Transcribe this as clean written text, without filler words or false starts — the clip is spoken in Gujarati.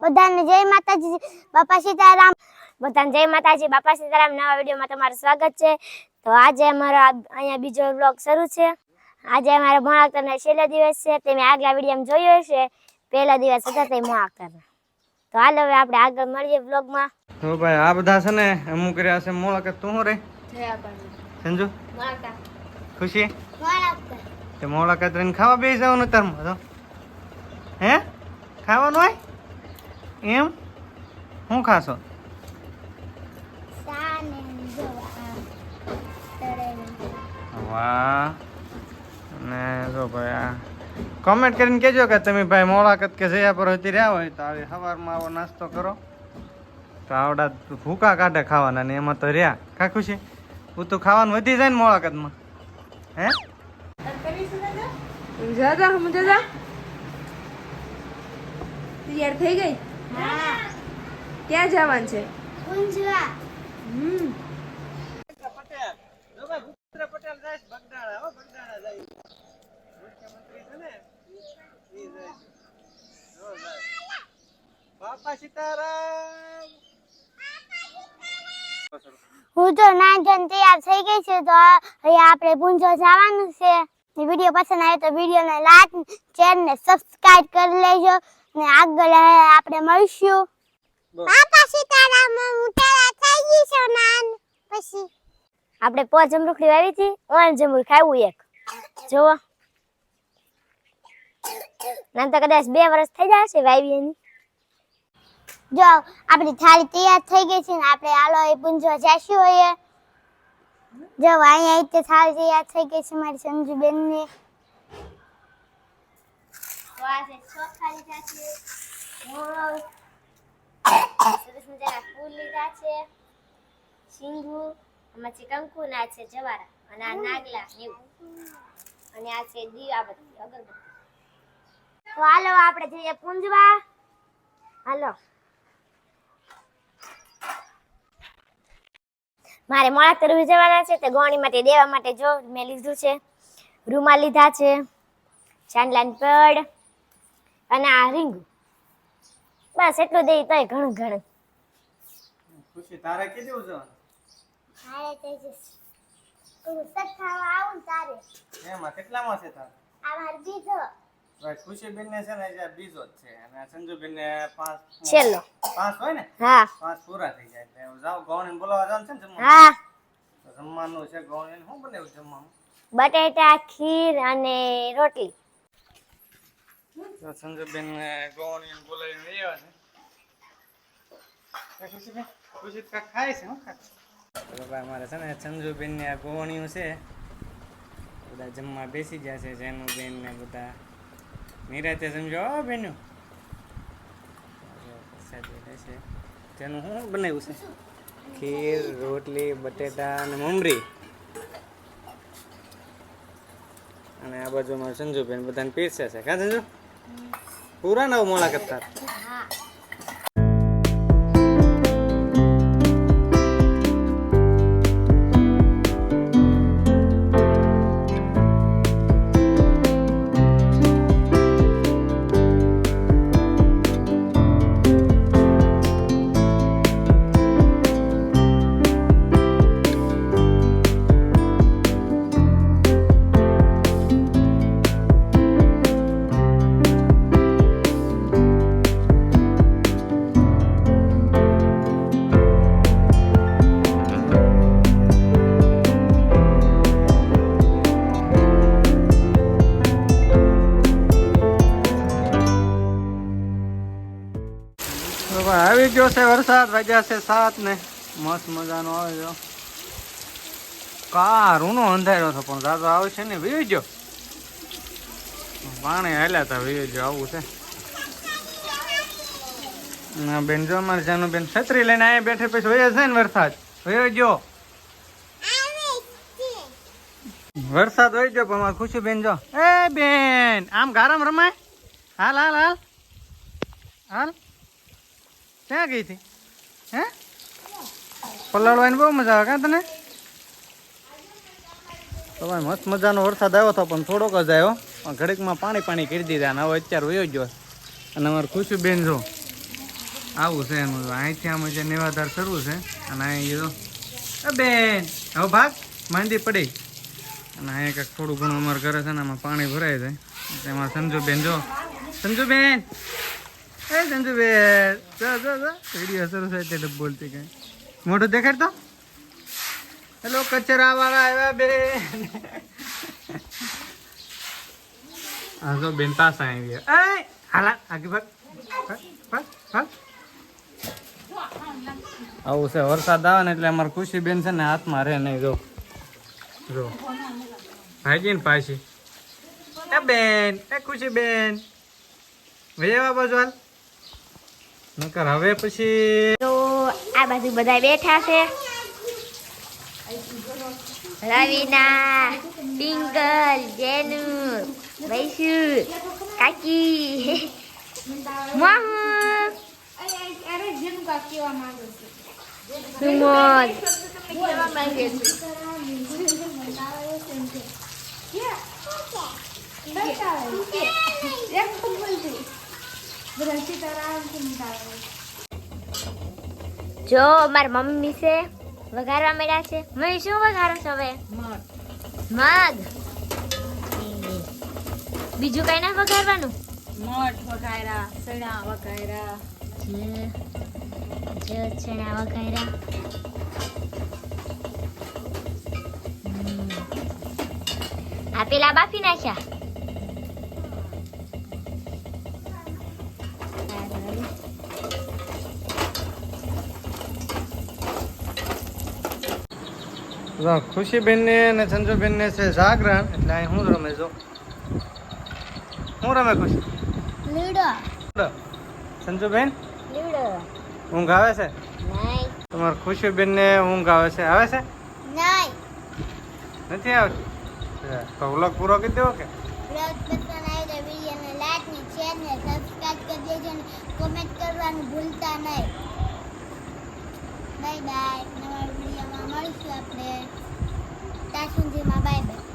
બધાને જય માતાજી, બાપા સીતારામ. બધાને જય માતાજી, બાપા સીતારામ. નવા વિડીયોમાં તમારું સ્વાગત છે. તો આજે અમારો અહીંયા બીજો વ્લોગ શરૂ છે. આજે અમારા મોણાક્તરનો છેલ્લો દિવસ છે. તમે આગલા વિડીયોમાં જોયો હશે. પહેલા દિવસ હતા તે મોણાક્તરના. તો હાલો હવે આપણે આગળ મળીએ વ્લોગમાં. તો ભાઈ આ બધા છે ને અમુક કર્યા છે મોળાકત. તું શું રે સંજુ ખુશી તે મોળાકત રહીને ખાવા બેસી જવાનું તારમાં તો હે ખાવાનું હોય એમ શું ખાશો? વાહ. અને જો ભાઈ આ કોમેન્ટ કરીને કહેજો કે તમે ભાઈ મોળાકત કે જયા પર હતી રહ્યા હોય તો આવી સવારમાં આવો નાસ્તો કરો તો આવડા ભૂકા કાઢે ખાવાના ને એમાં તો રહ્યા કા ખુશી હું તો ખાવાનું વધી જાય ને મોળાકતમાં હે જાજા સમજા તૈયાર થઈ ગઈ? હા. ક્યાં જવાનું છે? ઊંઝવા. પટેલ જો ભાઈ ભૂપેન્દ્ર પટેલ જાય બગદાણા હો બગદાણા જાય મુખ્યમંત્રી છે ને ઈ જાય જો જાય બાપા સીતારામ. હું તો નાઈ તૈયાર થઈ ગઈ છે. તો હવે આપણે પૂંજો જવાનું છે. વિડીયો પસંદ આવે તો વિડીયોને લાઈક શેર ને સબસ્ક્રાઇબ કરી લેજો ને આગળ આપણે મળીશું. બાપા સીતારામ. હું તૈયાર થઈ ગઈ છું નાન પછી આપણે પોચ જમરૂખડી વાવી હતી. ઓન જમરૂખ ખાવું એક જોવો નાન તો કદાચ 2 વર્ષ થઈ જશે વાવી એની. જો આપણી થાળી તૈયાર થઈ ગઈ છે ને આપણે હાલો એ પૂંજો જાશું હોય. જો અહીંયા તે થાળી તૈયાર થઈ ગઈ છે મારી સંજુબેન ને. વાસે ચોખા લીધા છે, સરસ મજાના ફૂલ લીધા છે, સિંગુ, આમાંથી કંકુ ના છે જવારા અને આ નાગલા એવું અને આ છે દીવાબત્તી અગરબત્તી. તો હાલો આપણે જઈએ પૂંજવા. હાલો મારે મોળાક્તર જવાના છે તે ગોણી માટે દેવા માટે જો મેં લીધું છે રૂમાલ લીધા છે, ચાંદલાની પડ અને આ રીંગુ. બસ એટલું દે તોય ઘણું ઘણું. ખુશી તારે કીધું છે હારે તેજસ તું સખાવા આવું તારે એમાં કેટલામાં છે તાર? આ માર બીજો ભાઈ ખુશી બેન ને છે ને જે બીજો જ છે અને સંજુ બેન ને 5 છેલ્લો 5 હોય ને હા 5 પૂરા થઈ જાય એટલે જાવ ગોણી બોલાવા જાવ છે ને જમવા. હા તો જમવાનું છે ગોણી શું બનાવ્યું જમવાનું? બટેટા ખીર અને રોટલી. તો સંજુ બેન ગોણી બોલાવીને આવ્યા છે. ખુશી બેન ખુશી કા ખાય છે હું ખાય તો ભાઈ અમારે છે ને સંજુ બેન ને આ ગોણીયું છે બધા જમવા બેસી ગયા છે જેનું બેન ને બધા નિરાતે સમજો હો બેનું છે તેનું શું બનાવ્યું છે? ખીર રોટલી બટેટા અને મમરી અને આ બાજુમાં સંજુબેન બધાને પીરસે છે. કા સંજુ પૂરા નવ મોળા કરતા? હા આવી ગયો છે વરસાદ. વાગ્યા છે 7 ને મસ્ત મજાનો આવે છે. કારુનો અંધાર્યો હતો પણ દાદો આવે છે ને વી ગયો પાણી હાલ્યા હતા વી ગયો આવું છે. બેન જો અમારે જાનું બેન છત્રી લઈને અહીંયા બેઠે પછી વયા છે ને વરસાદ વયો ગયો વરસાદ વહી ગયો પણ અમારે ખુશી બેન જો એ બેન આમ ગારામ રમાય. હાલ હાલ હાલ હાલ ક્યાં ગઈ હતી હે? પલાળવાની બહુ મજા આવે કાં તને? તો ભાઈ મસ્ત મજાનો વરસાદ આવ્યો હતો પણ થોડોક જ આવ્યો. ઘડીકમાં પાણી પાણી કરી દીધા અને હવે અત્યારે વયો ગયો. અને અમારે ખુશી બેન જો આવું છે એનું અહીંથી આમ જે નિવાધાર કરવું છે અને અહીં જો બેન હવે ભાગ માંડી પડી અને અહીંયા કંઈક થોડું ઘણું અમારે ઘરે છે ને આમાં પાણી ભરાય છે તેમાં સંજુબેન જો સંજુબેન એ સંજુબેન જો વિડીયો શરૂ થાય એટલે બોલતી કઈ મોઢું દેખાડ તો હેલો કચરા વાળા આવ્યા બેન હા જો બેન પાછા આવી ગયા એ હાલા આગળ ભાગ આવું છે વરસાદ આવે ને એટલે અમારે ખુશીબેન છે ને હાથમાં રહે નહીં જો ભાગી ને પાછી એ બેન એ ખુશીબેન વેવા બાજુ હાલ નકર હવે પછી તો આ બાજુ બધા બેઠા છે રવિના પિંગલ જેનુ વૈશુ કાકી મોહુ સુમોદ જો મારી મમ્મી છે વઘારવા મળ્યા છે મમ્મી શું વઘારો છો હવે મગ બીજું કઈ ના વઘારવાનું મઠ વઘાયરા ચણા વઘાયરા જો ચણા વઘાર્યા આ પેલા બાફી નાખ્યા ખુશીબેન ને અને સંજુબેન ને છે જાગરણ એટલે અહીં હું રમે જો હું રમે ખુશી લીડો સંજુબેન લીડો ઊંઘ આવે છે નહીં તમારે ખુશીબેન ને ઊંઘ આવે છે નહીં નથી આવતી તો વ્લોગ પૂરો કરી દેવો કે બ્લોગ પસંદ આવે તો વિડીયોને લાઈક ને શેર ને સબસ્ક્રાઇબ કરી દેજો અને કોમેન્ટ કરવાનું ભૂલતા નહીં બાય બાય નવા વિડીયોમાં મળીશું આપણે ત્યાં સુધીમાં બાય બાય